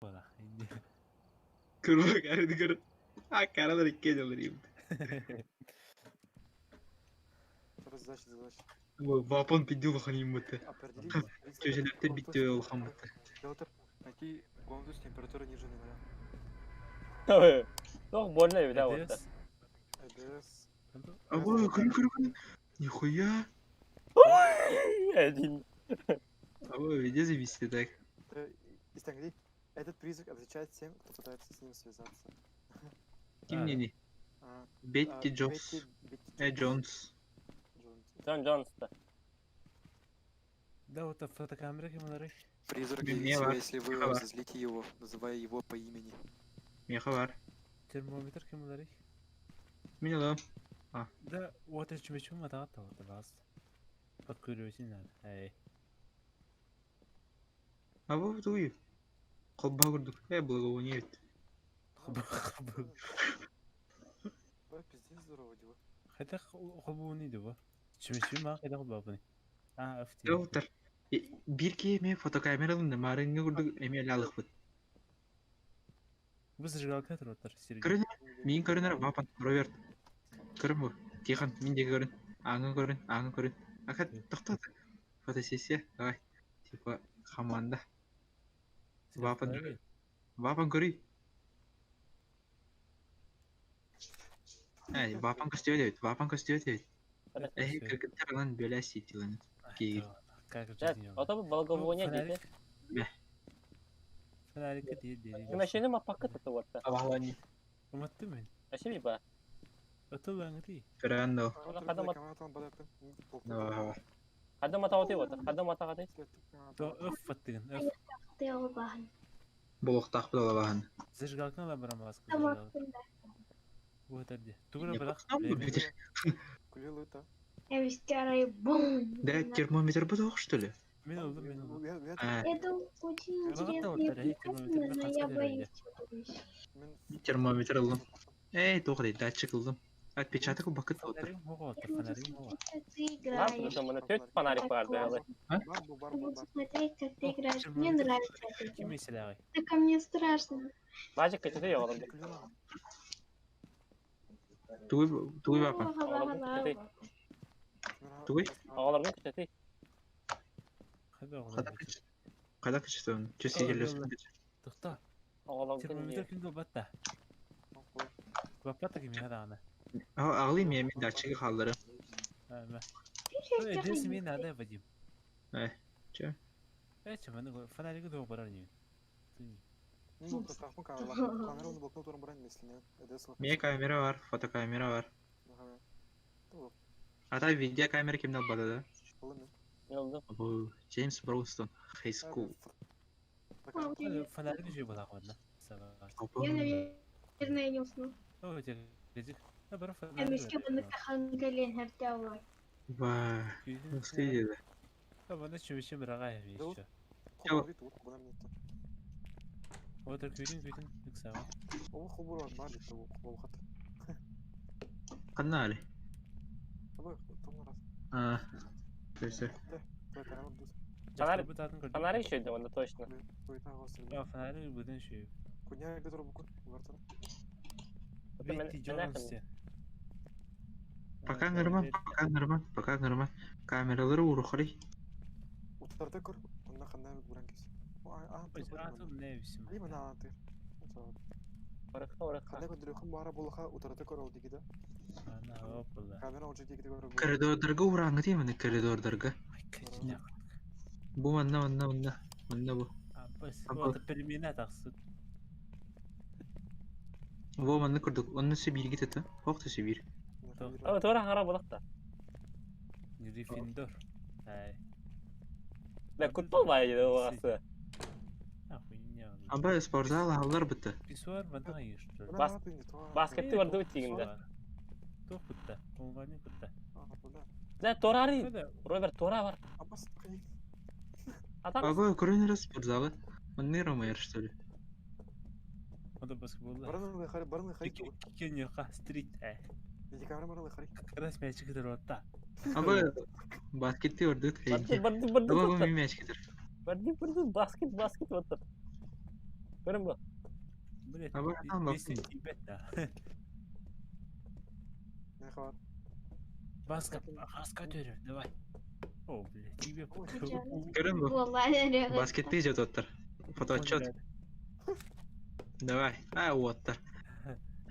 Voilà. Indi. Kurwa cara di cara. А cara da ricchezza vereyim. Задача. Вапон пидю лоханим мыты. Определить Köşelerde bitti olhan mıты. Петр, найти комнату с температурой ниже нуля. Yok borne bir daha orta. Эдес. ЭДС. Abo kırın. Нихуя. Один. Abo везде зависит так. Истагли. Этот призрак отвечает тем, кто пытается с ним связаться. Kim neni? Betty Jones. Jones. John Jones'ta. Да, вот фотокамера кемалары. Призрак Мне явится, ва- если вы ва- разозлите его, называя его по имени. Меха var. Термометр кемалары. Mine lan. Да, вот это чумачум атаата вот бас. Подкурюсин надо. Эй. Abo tuyu. Kolba kurduk. Благовоние. Ой, пиздец, здорово дела. Хотя хобуни дуба. Чумачум ма хотя хобабыни. А, афти. Yoktur. Bir ki me fotokameralı da marenge kurduk eme lalık bud. Бус жигалка туротар сирги. Көрün. Min көрінер вапан. Роберт. Көрін bu. Тихан. Min de көрін. Аңы көрін. Акат тоқтат. Фотосессия. Давай. Типа команда. Вапан көрүй. Ай, вапан көстеу дейт. Кіргіттер lan böyle сетилен. Кейгіл. Как Evet, o da bu balgavonya dedi. Фонарик dedi. Машина ма пакет это вот. Sabahlanıyor. Уматтым мен. Ашими ба. Отыл аңыти. Феррандо. Хадам ата оты вот. Хадам ата кады. То öf фаттыгын. Öf. Болуқтақ бұл алабағын. Зажигалканы ла барамас. Вот это. Тугра Не барак. Термометр. Кулилыта. Да, термометр бұл оқ, что ли? Мен oldu. Это очень Багатта вот интересный термометр но я боюсь. Термометр алdım. Тоқ дейді, датчик алdım. Отпечаток бақыт отыр. Фонарик мого отыр, фонарик мого. Как ты Lan играешь. burada bana 4 fanarik vardı yani. Буду смотреть, как ты играешь. Мне нравится это Ким дело. еселагай? Только мне страшно. Magic kaçırdı ya oğlum. Туй бапан. Туй? Ağlarını kaçırdı. Хада Қада оғлар. кіч? Қада кіч соң? Жүз егерлесін кіч. Тохта. Ağlarını Термометр kaçırdı. кимге батта? Баппата ким хада ана? Ағылайым мен датчигі қалдыры. Ама. Эдес мен нада Вадим. Че? Чаманы фонарик да барар не. Камераны блокнот туран баран если нет. ЭДС. Мен камера бар, фотокамера бар. Ата видео камера кімді албады да? Ne oldu? Бұл Джеймс Броустон. High School. Фонарик же была ладно. Я, наверное, не усну. О, те гезик. Да бар Я фонарик. мешке баны кахангален хартяулар. Ба, осы деді. Да бана чөмеше бирага еще. Отыр күрин иксага. Ол хубур бар бар дейді ол хат. Қанна али? Абай, там раз. Көрсі. Фонарик. Бутатын көрдүм. Fanarik şöyle onda точно. А фонарик будын шүй. Куня который букур вартан. Бетти Джонс. Пока нормально. Камералары урухали. Утарда көр. Онда кандай буран кес. Атым не бисим. Ай мына аты. Oraka. Кандай көндүрөкөн бара болха утарда көр ол дигиде. Ана опла. Камера уже дигиде көр. Коридордарға ураңы деймін, коридордарға. Качина. Бұл манна бұл. Бас вот перемена таксы. Бұл манна күрдік, оны Сибир кетеді. Оқты Сибир. Ama sonra harap olduk da. Гриффиндор. Ай. Ben kutbol var ya orası. Охуенно. Аба спортзал алар бітті. Писуар бана ешті. Basketti vardı bitiginde. Тоқ бітті. Оңғаны бітті. Ne Torari. Kada Robert Tora var. Абас кай. Adam Аба көрінері спортзалы. Оны ромайыр, что ли? ода баскетболда. Барны хари. Кен yoqa стрит. Ай. Иди камера барны хари. Раз мяч кидер отта. Аба баскетте көрдік. Bardı Аба бұл мен мяч кетір. basket otur. Görün bu. Блядь, А вы там если лапнете. тебе, да. Ne kadar? Баска, хаска дөрі, давай. О, блядь, тебе Ой, Көрін бу? Vallahi Баскетте идет оттар. Фотоотчет. Давай. Оттар.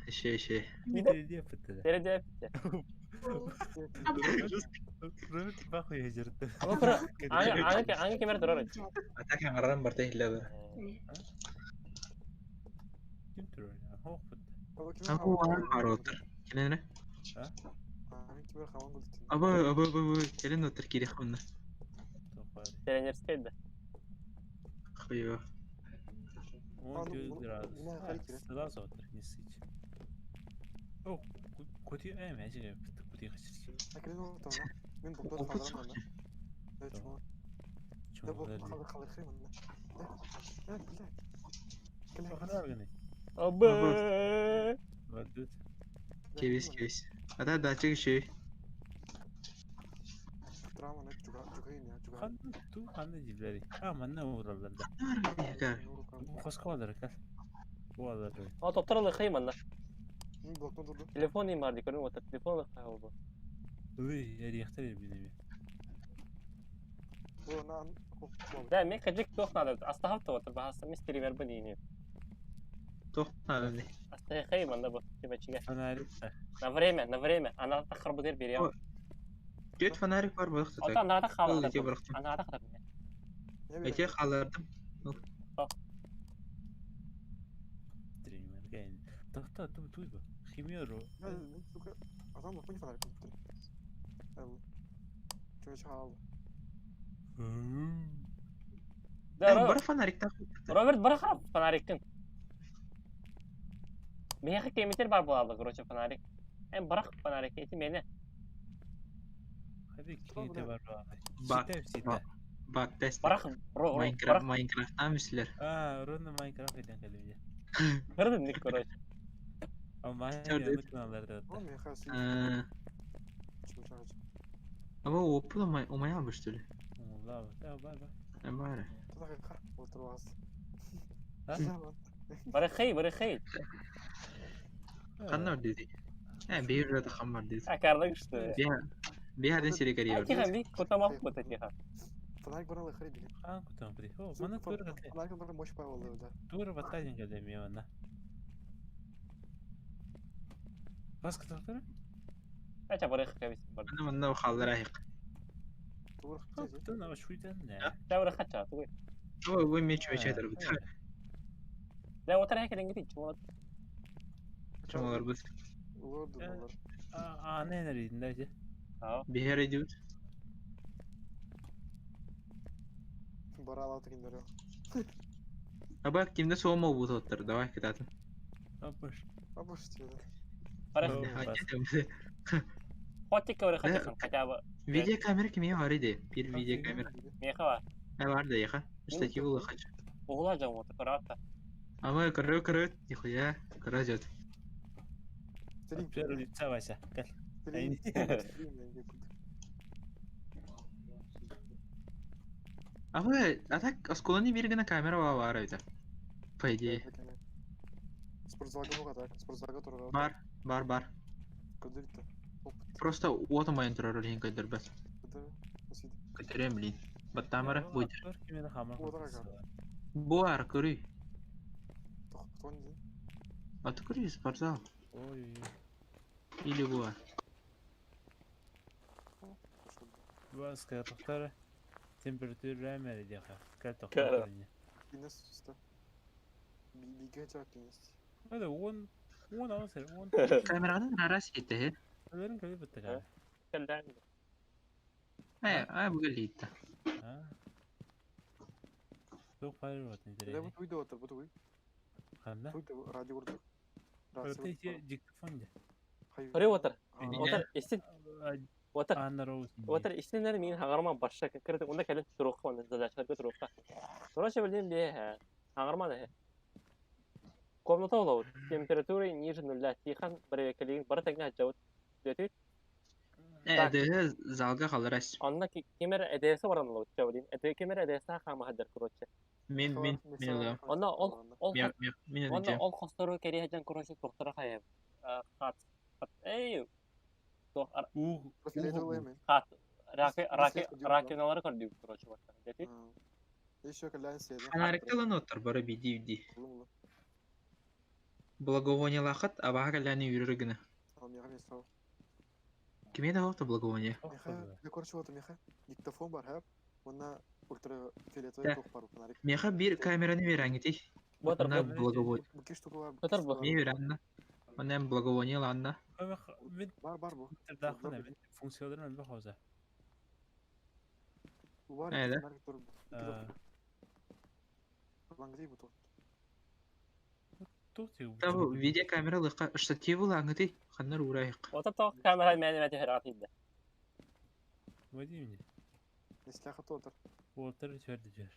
Еще. Видео пытты. Dere de bitti. Рот бахуй ежерді. Ama kuru hangi kemer durar? Атак аңардан барта хилледі. Ким тұрыр? Хоқ пытты. Абу бар оттар. Келені? Amin kimer kavan gültün. Абу. Келен оттар керек бұнда. Тоқпары. Trainerskeydi. Хуйо. Он Ладно, göz bunu- biraz. bunu yaparız ya. Сразу отыр, не сыч. О, көте мәжіге пытты, көте қашыршы. Akıllı oldu tamam. Ben doktor kaldıram ben. Evet Tamam. çuval. Ne bu Чоңғылар. kalır kırayım ben. Ne? Gel. Бақана арганы. Abi. Вадут. Кебес. Ата датчик еще. Drama ne? Çukayın ya. Çukayın. Қандай жерлері. Манна ураларда. Қосқа алар кал. Bu alır. O doktor alı kıyım anda. Doktor durdu. Telefon iyi vardı görün otur. Telefon alı kıyım oldu. Uy, yeri yaxtar beni. Bu nan. Da men kacık doknadı. Asla hafta otur. Bahasa misteri ver beni yine. Тоқтады. Asla kıyım anda bu. Kime Фонарик. На время. Она тахыр bu der beri. Дет фонарик бар Ota болықты. anada Ол kaldı. ете бұрықтым. Anada kaldı. Ne Ете қалардым. Тренер гейн. Тахта туй ба. Химиро. Adam bakın falan yapıyor. Evet. Şöyle çağal. Да, Бар фонарик тақ. Роберт бара қарап фонарикtin. Меха кемитер бар болады, короче, фонарик. Hem bırak fanarik eti beni. Hadi kiyete var abi. Bak, Site. Bak test. Bırak, bırak. Minecraft'tan misler. Runda Minecraft eden kalıyor. Kırdın dik короче. Ama Şöyle. yanlış kanallarda. Oğlum ya kalsın. Şöyle çağal. Ama опыт умай албыш түлі. Allah Allah. Bay bay. Бары. Tutak kar. Otur vaz. Bırak. Қандар деді. Бейір жады қан бар деді. Akarda işte. Бейірден сирек әрі Тихо, bir kutamak bu tihо. Fanarik bana lıkır bile. Хан кутан при. О, мана тур гате. Fanarik bana boş pay oldu da. Тур батайын гате мевана. Бас кытактыр? Aça bırak kabis. Ана мында қалдар айық. Dur. Тун ава шуйдан не. Da bırak kaça. Ой, меч айтыр бұд. Da otur heykelin gidin. Чомалар бұд. Olur durmalar. Ne nereydi acı? Tamam. Бейір еді бұд. Bara alatı kindiriyor. Абак кемді соғымау бұд оттыр. Давай кітатын. Апыш. Abi istiyordu. Bırak. Hotik bırak kaça bu. Видео камера кеме бар еді. Bir видео камера. Meha var. Бар да еқа. Штатив ұлы қач. Uğulacağım otur. Kıratta. Ама кірі. Нихуя. Кіра жат. Стрим. Первый лица Вася. Кал. Стрим. Ама атак осколаны bir гана камера бар өйті. По идее. Спортзалга bu kadar. Спортзалга тұрған. Бар. Кыдырды. Просто отымайын тұрар өлген көдір бәс. Кыдыр. Осиді. Көтерем білейін. Баттамары бұйдыр. Тор кимені хамар. Буар көрүй. Тоқтон дейін. Аты көрүй спортзал. Ой. Или буар. Бас кытактыр. Температура мәре диха. Кал Кара. тоқтар. Yine susta. Bilgi cevap yines. Hadi 10 alsın 10. Камерадан арас етті. Ölürüm kalıyor bitti galiba. Kelden. Бүгін лейді. Ha. Çok fayda var ne Ne derece. bu duydu otur bu duydu. Hamda. Duydu radyo vurdu. Öte içe diktafon de. Hayır. Oraya otur. Ne? Otur. İstin. Otur. Anlar olsun. Otur. İstinler min hangarma başla. Kırdı. Onda kelden turuq var. Zadaçlar götürüp. Короче, bildiğin bir hangarma da. Комната улау. Температура ниже нуля. Тихан bir kelin. Bir tekne hacavut. Dedi. Эдеге залга калырас. Онна кемер эдесі баран олу чабылин. Кемер эдесі хама хаддар короче. Мен ылам. Онна Мен онна ылам. ол хостору кери хаджан короче доктора хайым. Хат. Эй. Профилейді олаймен. Хат. Ракиналары көрдүк короче баттар. Дети. Еще калян седи. Анарыкталан отыр бары биди. Благовония лахат, а бага ляни юрыгына. Ал меха не стал. Кеме да хокта благовония? Меха, я короче вот меха. Диктофон бар хап. Онна ультрафиолетовый Да. ток бар фонарик. Меха бир камераны бераңити. Ботар Она бот. благовония. Буки штука бар. Көтөр бу. Мен беранна. Онан благовония ланна. Мен Бар бу. тырдақын мен функцияларын бі қауза. Bu var Öyle. ya. Fenarик dur. Lan gideyim bu top. Табу видео камера лыка штативы лаңыти. Ханнар урайык. Ота ток камера мәлімәті хәрәтиді. Вадим, Не сляха тотар. отыр жөрді жөр.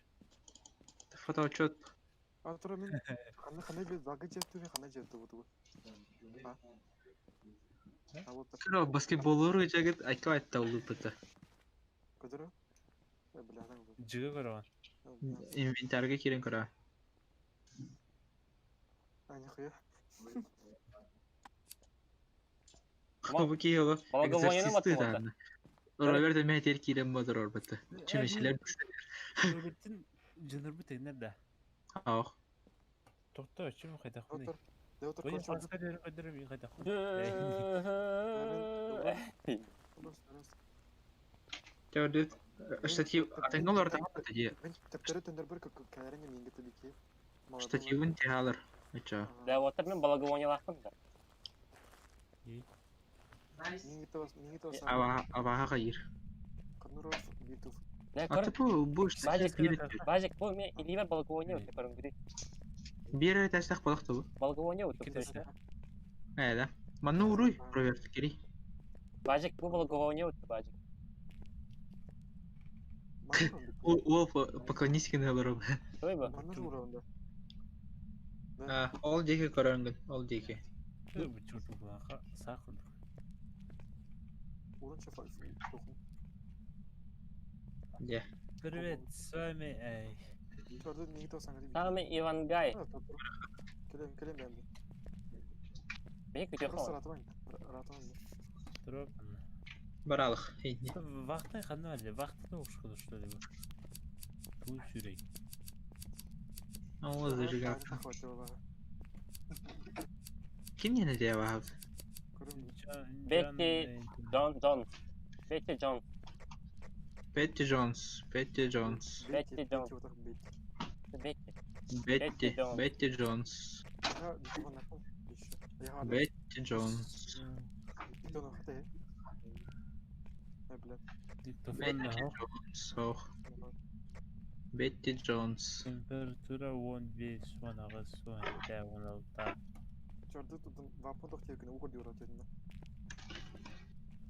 Фотоотчет. А тура мен хана бе зага жетті бе хана жетті bu. А вот так. Кыра баскетболлар жагыт айка айтта улу пыта. Көдөрө. Блядан bu. Жыға көріған. Инвентарга кирен кыра. А нихуя. Хабы киело. Благовонияны Экзорцисты батып да. Роберт мәтер кирен модер орбыты. Чүмешлер. Роберттің жыныр бұты нерді? Ах. Тоқта өшім қайда қындай. Отыр. De otur Oyun koş otur. başka ödürüm iyi kayda Тәүдет штатив атыңгал орта тәҗи. Мен тәптәре төндер бер кәләрен минге тәби ки. Штативын тәһалыр. Ача. Да, вот мен благовониялақтым да. Минге тәвас. Ава гайр. Каднур битү. Не, Аты бу штатив Бажик, бұл мен иливер благовония өте көрінгіде. бир тәстәк балыкты бу. Благовония өте Кидесі. көрінгіде. Әйдә. Манны уруй проверка кери. Бажик, бұл благовония өте бажик. О, поклонись кинолору. Той бұл? Маннар уравында. Ол деке көрөнгөн, ол деке. Bu çocuklar sakın. Урынча фальфи. Де. Привет, с вами эй. Төрдө минге тәвас аңгы. Тағымен Ивангай. Келем бәм. Бей күтер Просто қауын. ратан. Дроп. Баралык. Хейни. Вахтай ханна әлі, вахты да оқшқыды что ли bu. Туып жүрейік. Ол зажигал. Ким не надевал? Бетти Джон. Бетти Джон. Бетти Джонс. Бетти Джонс. Бетти Джонс. Бетти. Бетти Джонс. Бетти Джонс. Диктофон да хоқ. Сох. Бетти Джонс. Температура 15 сонаға соң дәуіналта. Чорды тудun вапон тохтегіне угор диурат едінде.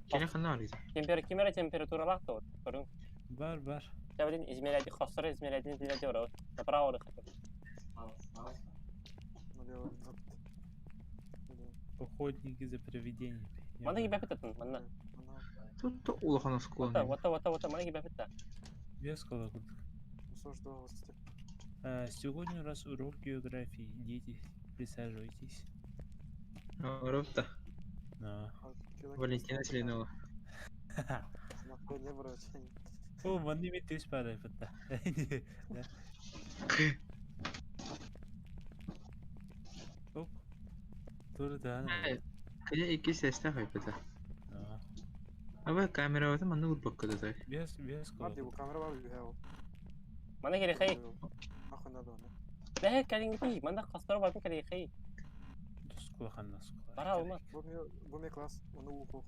Кене қана арайды? Кемера температуралақ да көрің. Бар. Тәбілін измеләді, қосыры измеләді диләді орау. Направо оры қатыр. Охотники за привидениями. Мана gibi yapıttın, mana. Тут улахана склонный. Вот, mana gibi yapıttı. Без колокольчиков. Сегодня у нас урок географии. Дети, присаживайтесь. Ровта. На. Валентина Селенова. О, маны мен төс бары фытта. Оп. Турда. Кая iki sesle kayıpta. Ama kamera varsa bana vur bakkadı da. Без колокольчиков. Mana kiri xey. Dah kali ngerti, mana kastor bakın kali xey. Дус кулаханна сукла. Para olmaz. Bu me klas, onu uku.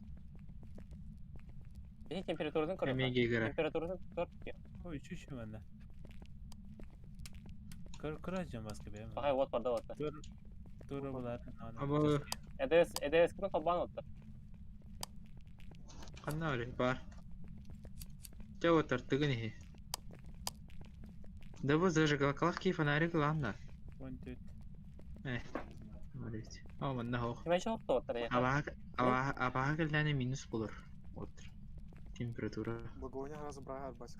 Bir temperatürden körü. Emeğe göre. Temperatürden kör ya. O üçü bende. Kıracağım başka bir yerim. Hay what var da what. Doğru bular. Ama Edes kino taban oldu. kanna öyle var. Чего тартыгы не? Да вот зажигалкалки фонарик ладно. Вон тут. Смотрите. О, мен нахуй. Kime çok da otur ya. Абага gelene минус bulur. Отыр. Температура. Благовония разы брага басик.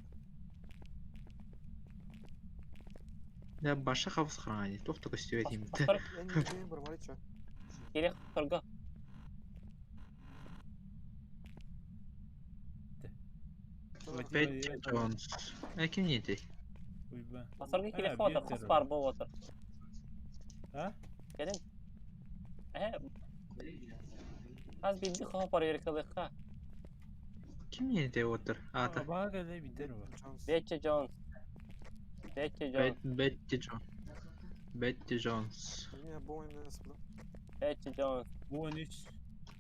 Да баша хавс храни. Тохта көстөбе тим. Астар Я не бар малича. керек торга. Бетти Джонс. Ким нейди? Уйба. Астарга керек Ha, отыр, bir кыз de бар бол отыр. Ha? Келин. Az bildi хап бар ерекеликка. Kim neydi отыр? Ата. Bana göre bitir o. Betty Jones. Betty Jones. Бетти Джонс. Бетти Джонс. Не, бо не насплю. Betty Jones. Bu 13.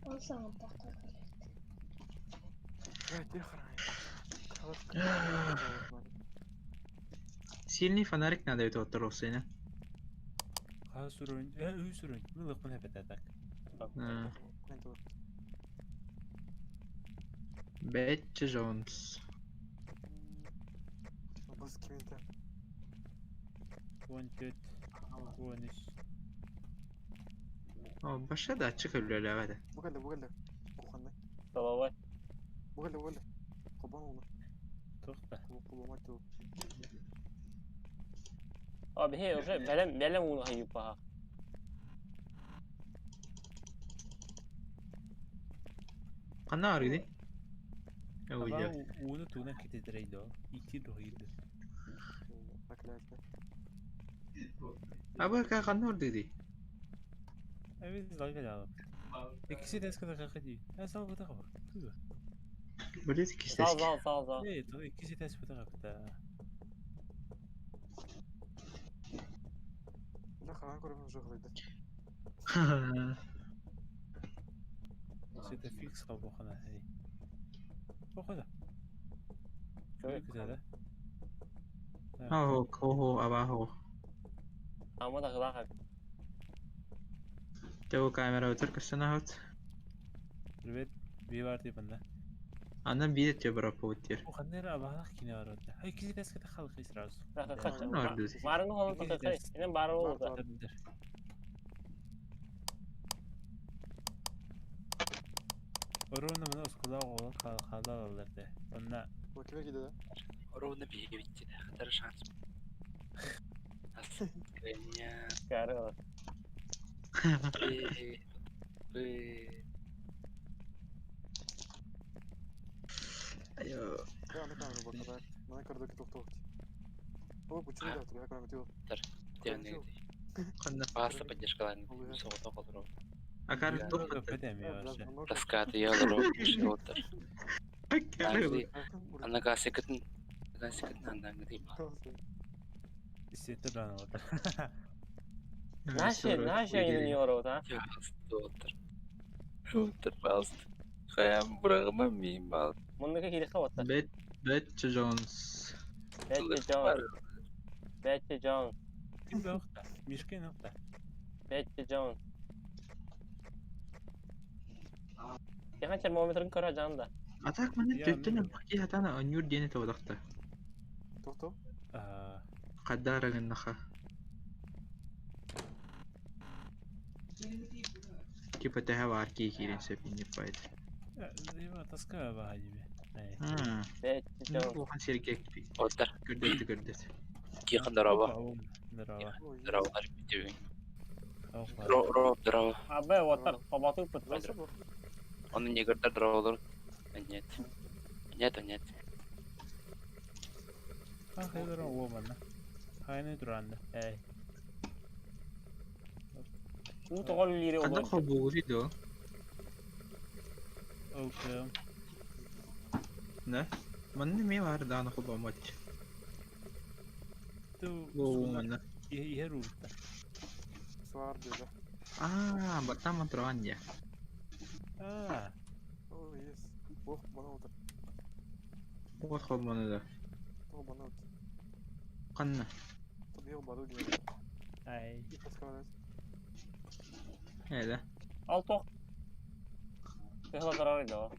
Olsam tahta. Где храни? Сильный фонарик надо это отыр осы ene. Ha sürün. Üy sürün. Mılık mı hep ededik. Бетти Джонс. Бас кимите? 14. 13. Баша да açık ölüyorlar hadi. Бугалда. Куханда. Салавай. Бугалда. Кубан улы. Tokta. Кубамать ту. Abi he уже белем уну хайып баха. Kanna var gidi. Ama Öyle. onu tuğuna kitidireydi o. 2 doydu. Проклятие. Abi kanna var gidi. Evet dalga devam. İkisi de eskiden kalka değil. Ha sağ kadar bak. Tuğ. Böyle ki işte. Sağ. Evet o ikisi de eskiden kalka. Да, хран көрөм уже кылды. İşte fix kal bu kadar. Hey. Bu kadar. Çok güzel ha. Oho, abajo. Ama da gıda Tevo kamera otur kasana hot. Evet bir var diye bende. Andan bir de tebra potir. Bu kadar abah kine var orada. Ha ikisi de eskiden kalka israz. Kanna var gidi. Barın holun takay. Inen barı oldu. Tabidir. Orada mı da kulağı olan kalda alırdı. Onunla Bakıma gidiyor. Ровно бегите, да, это шанс. Меня. Yarı olur. Ayo. Я на камеру bakar. Bana kırdaki toktok. O bu çuğu da oturuyor. Kamera bitiyor. Kanna. Баста поддержкаларын соғыта қалдыру. Akar çok tokta. öpedemiyor işte. Таскаты ялыру күші отыр. Ана гасекетін андан дейм. Hissetti ben orada. Naşı yeniyor orada. Ясты отыр. Отыр басты. Хаям бұрағыма мейім ал. Bundaki hilika otır. Betty Jones. Betty Jones. Kim nokta? Mişki nokta. Betty Jones. Yakan termometrin kara canında. Atak mana Ya, tüttünü baki hatana anyur diyene tavdakta. Toktok. Qaddara gannaha. Kipa taha warki kirin sepini fight. Değil taska var gibi. Betty Jones. Bu kan sirkek bir. Отыр. Gördü. Кихан дрова. Drava. Дровалар битеуін. Tavuk var. Ров дрова. Abi otır. Kabatı pıtır. Nasıl bu? Оны негрдар дровалар. Нет. Ha hayır o bana. Hayır duranda. Hey. Bu toğol liri Qanda olur. khobuuri do. Okey. Ne? Manni me var dana khobamat. Tu Bu manna. iyi ruhta. Suar diyor da. Batam mantrawan ya. Oh yes. Oh bana otur. Bu khob mana da. Oh bana otur. Qanna. Tabii o balığı diyor. Ay. Kaskalar. Hada. Al tok. Kehla kararıydı o.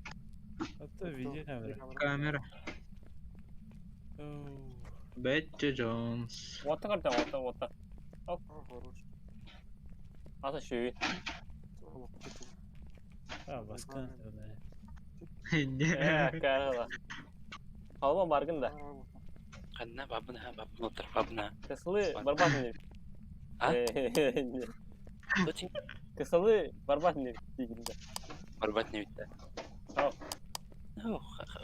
Hatta video kamera. Kamera. Oh. Betty Jones. Otı kıracağım otı. Ah хорош. Asa şu. Oh bak. Ha baskan öyle. Кайгыла. Халма баргын да. Kanna babına otur babına. Кысылы барбат не. А? Очень Кысылы барбат не дегенде. барбат не видно. Ау.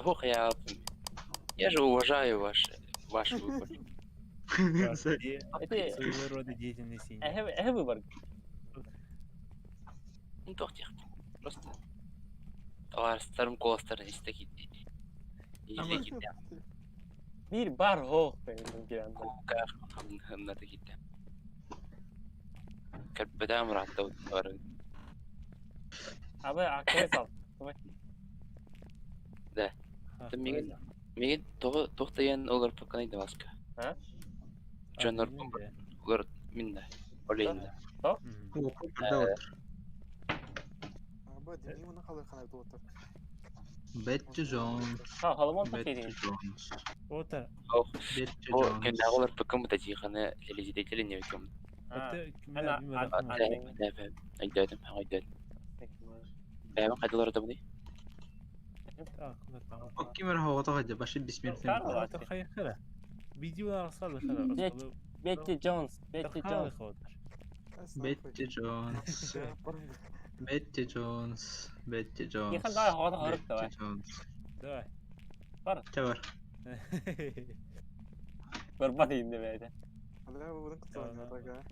Ох, я же уважаю ваш выбор. Это Своего рода деятельности. эхе выбор. Ну, toch тихо. Просто товарищlarım kolastарын istekit. İzlekit ya. Bir bar hoq benim gelende. Kokar hımnadı gitti. Kalbede amratta var. Abi akre sal. Меген тоқтаyan олар паканайды баска. Ha? Жанр олар минда. Олейнда. Оқып бірді отыр. Аба демей мұны қалай қанайды отыр. Бетти Джонс. Ha halımon da Бетти kedin. Джонс. Отыр. Бетти О, Джонс. кенде олар пакам да жиханы телевизиятели не викем. Айдадым. Бәймен қайдалар да бұны? Окей, مرة هو طغى باشي بسم الله. خير فيديو أرسل خير. Betty Jones. Betty Jones. Бетти Джонс. Бетти Джонс. Бетти Джонс. Яхан дай хода хорып та бай. Бетти Джонс. Давай. Чавар. Барбат инде бәйде. Аба бұның құтылған атаға.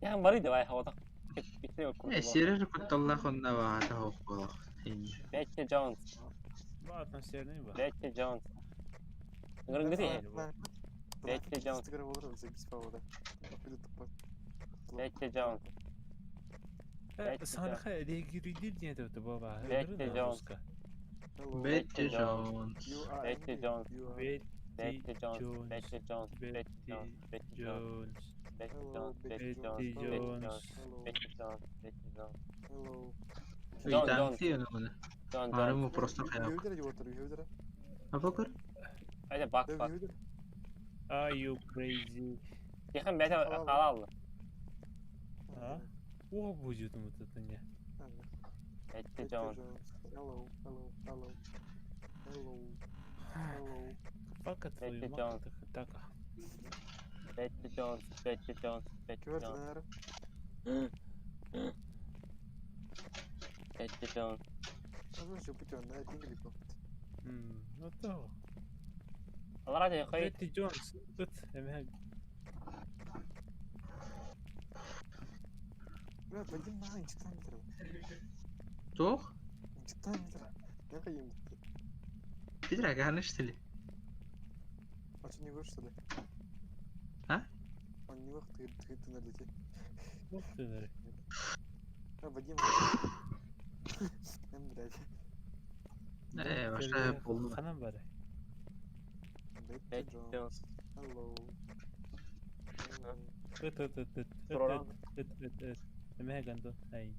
Яхан бари да бай хода. Битте yok. سيرر كنت الله خلنا وعده وقوة. Betty Jones. Bu atmosferini bak. Betty Jones. Ngırın gidi. Betty Jones. Instagram olur bize biz favori. Betty Jones. Sana hediye girdi diye de baba. Betty Jones. بيتي جونز. Betty Jones. Betty Betty Jones. Jones. Betty Jones. Betty Jones. Betty Jones. Jones. Betty Jones. Betty Jones. Betty Jones. Betty Jones. Betty Jones. Hello. John, ويدانتي أنا هنا. John أنا Jones. مو просто خيال. Behavior'e otur behavior'e. أفكر. Hadi bak bak. Behavior. Are you crazy? Yakan Betty al. Ha? O vücudumu tutun ya. Betty Jones. Hello. Hello. Hello. Hello. Hello. Fakat Betty uyumak Jones. taka. Betty Jones. Betty Jones. Betty Gördün Jones. her. Betty Jones. Az önce bu döndü. Dinle bir bakıt. No to. Allah razı olsun. Betty Jones. Ut. Hemen. Ya benim daha incikten bir tarafı. توخ. İncikten bir tarafı. Ne kayayım gitti. في دراجة هنشتري. Açın yuvar şöyle. Ha? Anne vakti gitti nerede? Yok döneri. Ya Vadim. Hem biraz. إيه وش بقول. Kanam bari. Betty Jones. Hello. Ut. Program. Ut. Hemen gandu. Hay.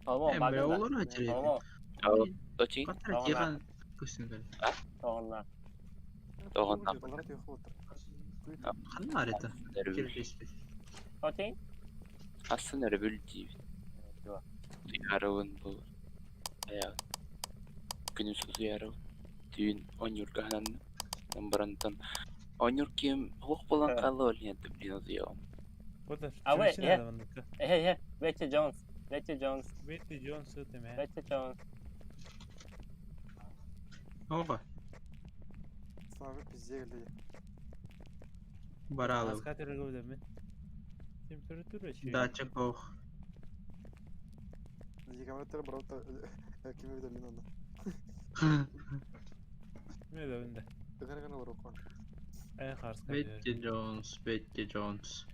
Tamam إيه bak. بيقولوا هجري. Tamam. Toçin. قطر كيغان. كويسين قال. Tamam. Doğan Onlara diyor otur. خلنا عرفته. كيف يسبي. Okey. Aslında revülci. Yarın bu. Ya. Günün sözü yarın. Düğün 10 yıl kahanan. Nambarantan. 10 yıl kim hukuk bulan kalı oluyor. Bilin oluyor. Otur. Abi, Çalışın ya. adamınlıkta. Hey. Betty Jones. Betty Jones. Betty Jones ut hemen. Betty Jones. أوه. Sonra pizza geldi. برالو. Askatera gördün mü? Temperatura şey. داتشا كوخ. Diye kamera bravo kimi bir dalın onda. Ne de önde. Bakana kana var o konu. Ayak arska. بيتي جونز. بيتي جونز.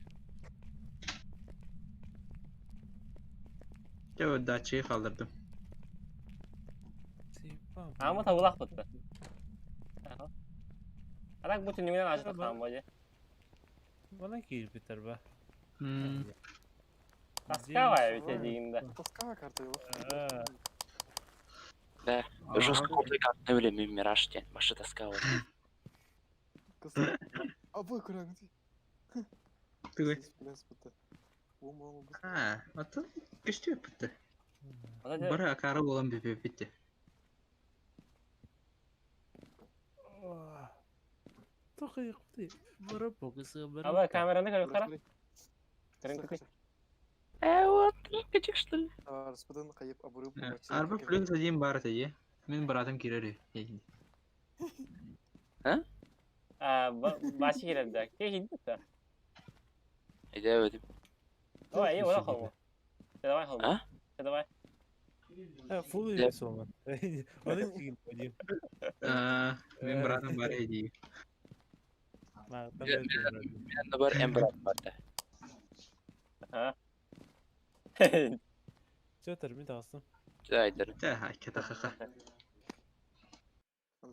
جو داتشي kaldırdım. Ama tavulak tuttu. Adak bu tünümden açtık tamam böyle. Bana gir biter be. Taska var ya biteceğimde. Toskava kartı yok. Да. Жестко как не время мираж тень. Ваша тоска вот. Kız. Aba kuran gitti. Тыгы. Biraz bitti. Bu. Ha, atın güçlü yapıttı. Hadi Bırak akara olan bir bitti. Только я хуй. Бара покусы, бара. Aba kamerаны көріп қара. Распыдай. Кірін кірін. вот, качек что ли? Распыдан кайып абырып. Арба плюс один бар тәйе. Мен баратым кирәре. Башы келеді. Кейін бітті. Айда өдім. Давай, ода қалма. Давай қалма. А? Давай. Фул емес олар. Оны кейін ойдым. Мен баратым бар еді. Мен de бар, Эмбрат бар да. Ha. Чөтер мен тағыстым. Айдар. Та, айката хаха.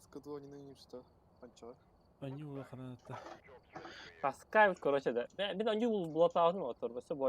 Скаду они на что? Анча. Они ула қанатта. Таскаем, короче, да. Biz önce bu bulat aldın mı otur? Mesela bu